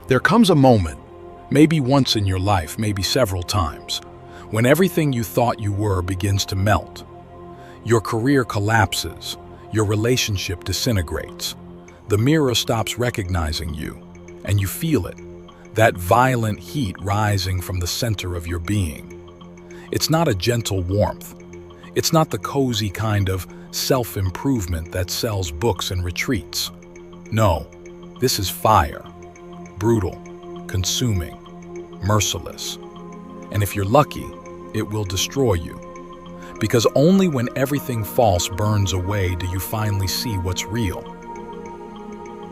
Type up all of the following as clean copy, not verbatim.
There comes a moment, maybe once in your life, maybe several times, when everything you thought you were begins to melt. Your career collapses, your relationship disintegrates, the mirror stops recognizing you, and you feel it, that violent heat rising from the center of your being. It's not a gentle warmth. It's not the cozy kind of self-improvement that sells books and retreats. No, this is fire. Brutal, consuming, merciless. And if you're lucky, it will destroy you. Because only when everything false burns away do you finally see what's real.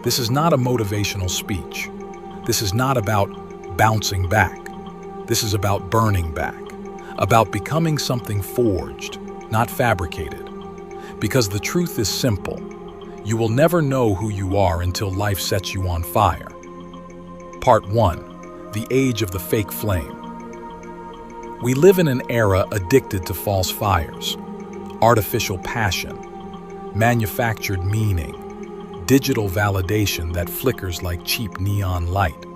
This is not a motivational speech. This is not about bouncing back. This is about burning back, about becoming something forged, not fabricated. Because the truth is simple. You will never know who you are until life sets you on fire. Part 1. The Age of the Fake Flame. We live in an era addicted to false fires, artificial passion, manufactured meaning, digital validation that flickers like cheap neon light.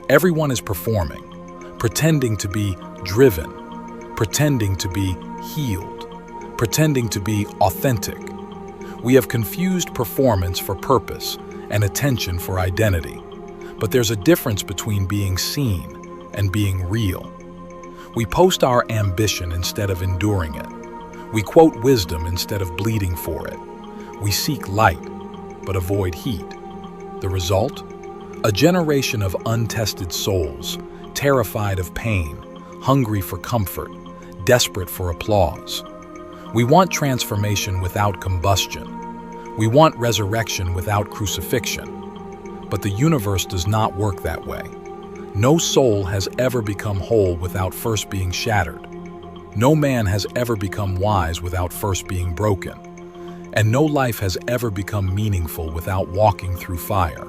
Everyone is performing, pretending to be driven, pretending to be healed, pretending to be authentic. We have confused performance for purpose and attention for identity. But there's a difference between being seen and being real. We post our ambition instead of enduring it. We quote wisdom instead of bleeding for it. We seek light, but avoid heat. The result? A generation of untested souls, terrified of pain, hungry for comfort, desperate for applause. We want transformation without combustion. We want resurrection without crucifixion. But the universe does not work that way. No soul has ever become whole without first being shattered. No man has ever become wise without first being broken. And no life has ever become meaningful without walking through fire.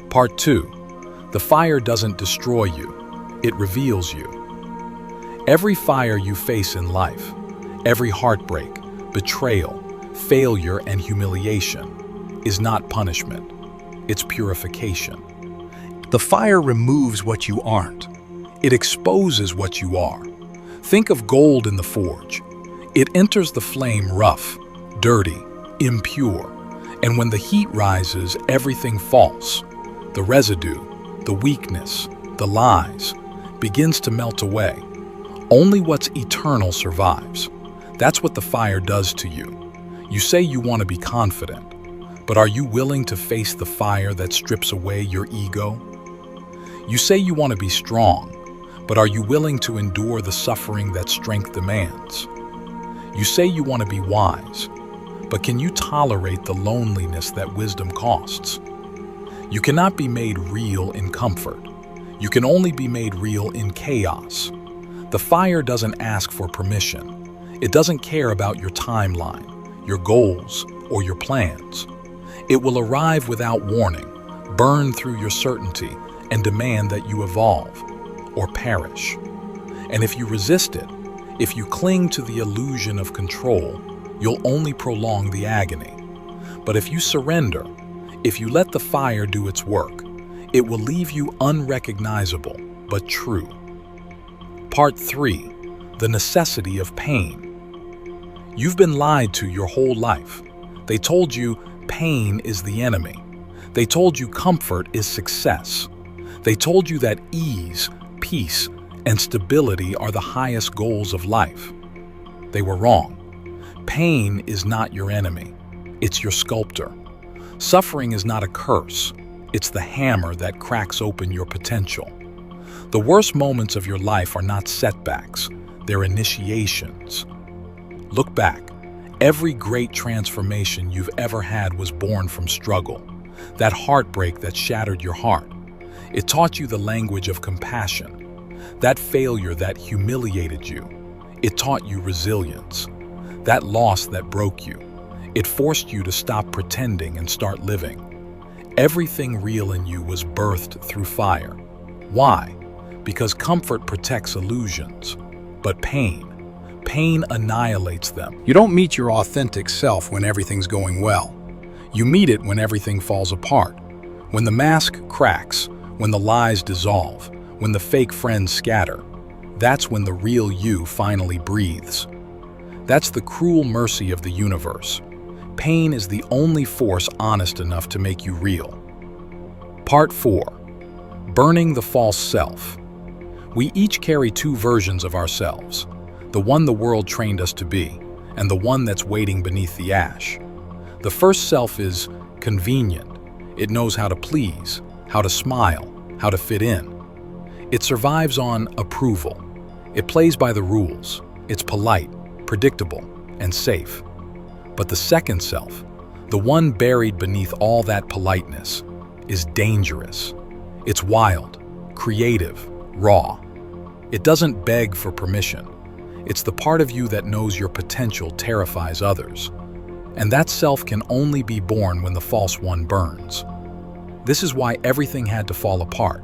Part 2. The fire doesn't destroy you, it reveals you. Every fire you face in life, every heartbreak, betrayal, failure, and humiliation is not punishment. It's purification. The fire removes what you aren't. It exposes what you are. Think of gold in the forge. It enters the flame rough, dirty, impure, and when the heat rises, everything false. The residue, the weakness, the lies, begins to melt away. Only what's eternal survives. That's what the fire does to you. You say you want to be confident. But are you willing to face the fire that strips away your ego? You say you want to be strong, but are you willing to endure the suffering that strength demands? You say you want to be wise, but can you tolerate the loneliness that wisdom costs? You cannot be made real in comfort. You can only be made real in chaos. The fire doesn't ask for permission. It doesn't care about your timeline, your goals, or your plans. It will arrive without warning, burn through your certainty, and demand that you evolve or perish. And if you resist it, if you cling to the illusion of control, you'll only prolong the agony. But if you surrender, if you let the fire do its work, it will leave you unrecognizable but true. Part 3. The Necessity of Pain. You've been lied to your whole life. They told you pain is the enemy. They told you comfort is success. They told you that ease, peace, and stability are the highest goals of life. They were wrong. Pain is not your enemy. It's your sculptor. Suffering is not a curse. It's the hammer that cracks open your potential. The worst moments of your life are not setbacks. They're initiations. Look back. Every great transformation you've ever had was born from struggle. That heartbreak that shattered your heart. It taught you the language of compassion. That failure that humiliated you. It taught you resilience. That loss that broke you. It forced you to stop pretending and start living. Everything real in you was birthed through fire. Why? Because comfort protects illusions, but pain annihilates them. You don't meet your authentic self when everything's going well. You meet it when everything falls apart. When the mask cracks, when the lies dissolve, when the fake friends scatter, that's when the real you finally breathes. That's the cruel mercy of the universe. Pain is the only force honest enough to make you real. Part 4. Burning the false self. We each carry two versions of ourselves, the one the world trained us to be, and the one that's waiting beneath the ash. The first self is convenient. It knows how to please, how to smile, how to fit in. It survives on approval. It plays by the rules. It's polite, predictable, and safe. But the second self, the one buried beneath all that politeness, is dangerous. It's wild, creative, raw. It doesn't beg for permission. It's the part of you that knows your potential terrifies others. And that self can only be born when the false one burns. This is why everything had to fall apart.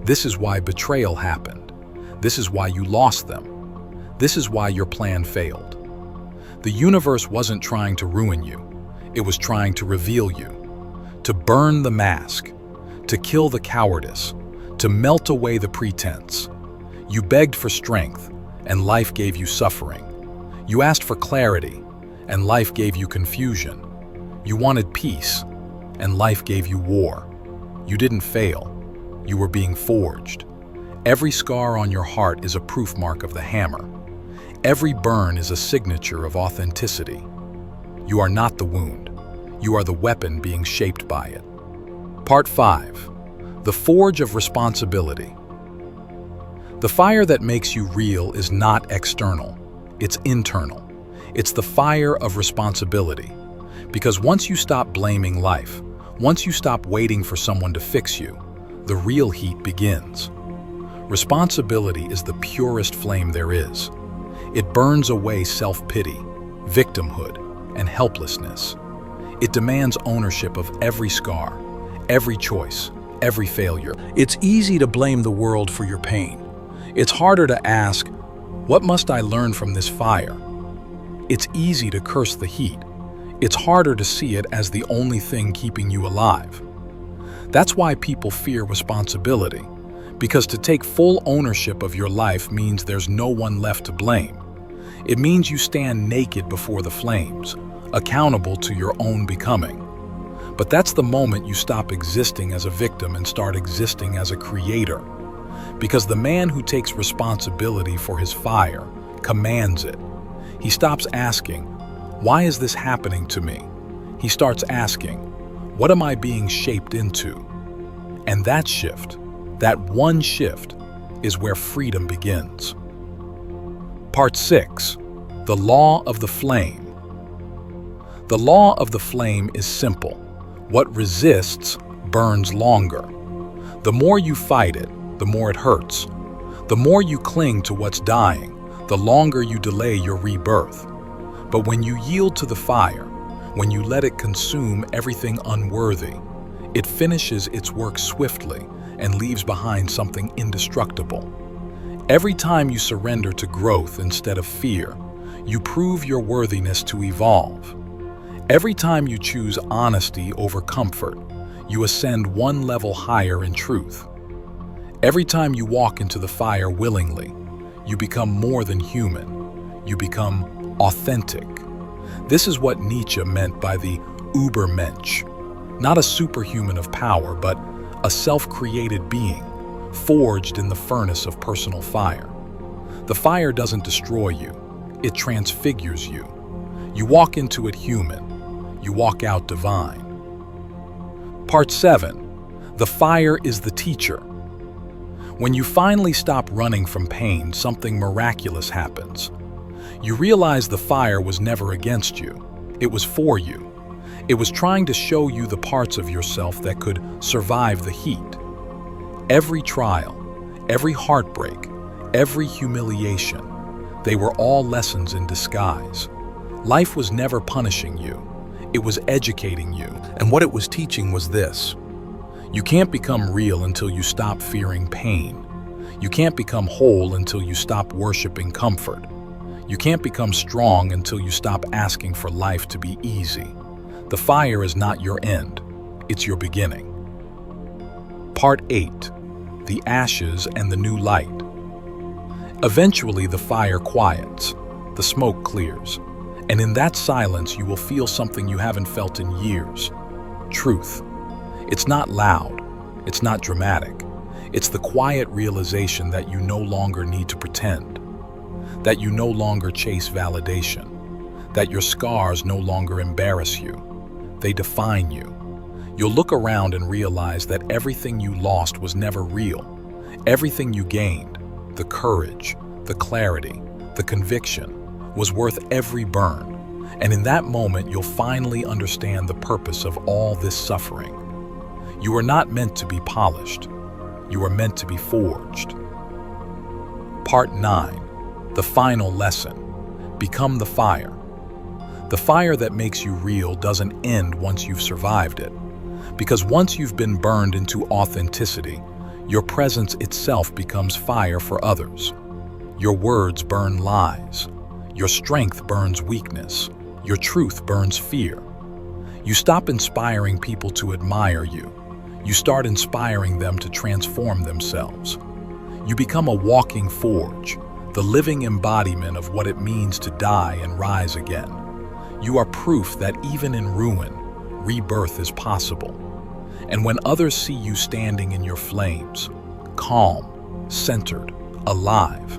This is why betrayal happened. This is why you lost them. This is why your plan failed. The universe wasn't trying to ruin you. It was trying to reveal you, to burn the mask, to kill the cowardice, to melt away the pretense. You begged for strength, and life gave you suffering. You asked for clarity, and life gave you confusion. You wanted peace, and life gave you war. You didn't fail. You were being forged. Every scar on your heart is a proof mark of the hammer. Every burn is a signature of authenticity. You are not the wound. You are the weapon being shaped by it. Part 5. The Forge of Responsibility. The fire that makes you real is not external. It's internal. It's the fire of responsibility. Because once you stop blaming life, once you stop waiting for someone to fix you, the real heat begins. Responsibility is the purest flame there is. It burns away self-pity, victimhood, and helplessness. It demands ownership of every scar, every choice, every failure. It's easy to blame the world for your pain. It's harder to ask, what must I learn from this fire? It's easy to curse the heat. It's harder to see it as the only thing keeping you alive. That's why people fear responsibility, because to take full ownership of your life means there's no one left to blame. It means you stand naked before the flames, accountable to your own becoming. But that's the moment you stop existing as a victim and start existing as a creator. Because the man who takes responsibility for his fire commands it. He stops asking, why is this happening to me? He starts asking, what am I being shaped into? And that shift, that one shift, is where freedom begins. Part 6. The Law of the Flame. The law of the flame is simple. What resists burns longer. The more you fight it, the more it hurts. The more you cling to what's dying, the longer you delay your rebirth. But when you yield to the fire, when you let it consume everything unworthy, it finishes its work swiftly and leaves behind something indestructible. Every time you surrender to growth instead of fear, you prove your worthiness to evolve. Every time you choose honesty over comfort, you ascend one level higher in truth. Every time you walk into the fire willingly, you become more than human. You become authentic. This is what Nietzsche meant by the Übermensch. Not a superhuman of power, but a self-created being, forged in the furnace of personal fire. The fire doesn't destroy you, it transfigures you. You walk into it human, you walk out divine. Part 7. The fire is the teacher. When you finally stop running from pain, something miraculous happens. You realize the fire was never against you, it was for you. It was trying to show you the parts of yourself that could survive the heat. Every trial, every heartbreak, every humiliation, they were all lessons in disguise. Life was never punishing you, it was educating you. And what it was teaching was this: you can't become real until you stop fearing pain. You can't become whole until you stop worshiping comfort. You can't become strong until you stop asking for life to be easy. The fire is not your end, it's your beginning. Part 8. The Ashes and the New Light. Eventually the fire quiets, the smoke clears, and in that silence you will feel something you haven't felt in years. Truth. It's not loud, it's not dramatic. It's the quiet realization that you no longer need to pretend, that you no longer chase validation, that your scars no longer embarrass you. They define you. You'll look around and realize that everything you lost was never real. Everything you gained, the courage, the clarity, the conviction, was worth every burn. And in that moment, you'll finally understand the purpose of all this suffering. You are not meant to be polished. You are meant to be forged. Part 9. The final lesson. Become the fire. The fire that makes you real doesn't end once you've survived it. Because once you've been burned into authenticity, your presence itself becomes fire for others. Your words burn lies. Your strength burns weakness. Your truth burns fear. You stop inspiring people to admire you. You start inspiring them to transform themselves. You become a walking forge, the living embodiment of what it means to die and rise again. You are proof that even in ruin, rebirth is possible. And when others see you standing in your flames, calm, centered, alive,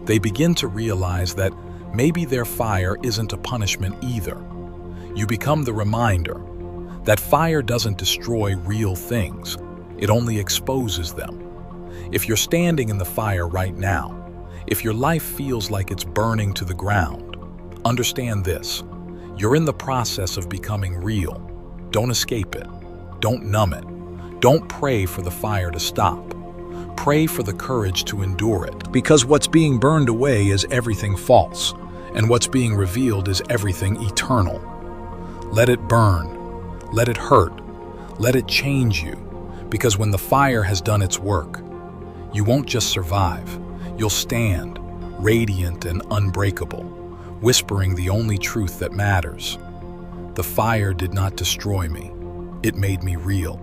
they begin to realize that maybe their fire isn't a punishment either. You become the reminder that fire doesn't destroy real things, it only exposes them. If you're standing in the fire right now, if your life feels like it's burning to the ground, understand this: you're in the process of becoming real. Don't escape it. Don't numb it. Don't pray for the fire to stop. Pray for the courage to endure it. Because what's being burned away is everything false, and what's being revealed is everything eternal. Let it burn. Let it hurt. Let it change you. Because when the fire has done its work, you won't just survive. You'll stand, radiant and unbreakable, whispering the only truth that matters. The fire did not destroy me. It made me real.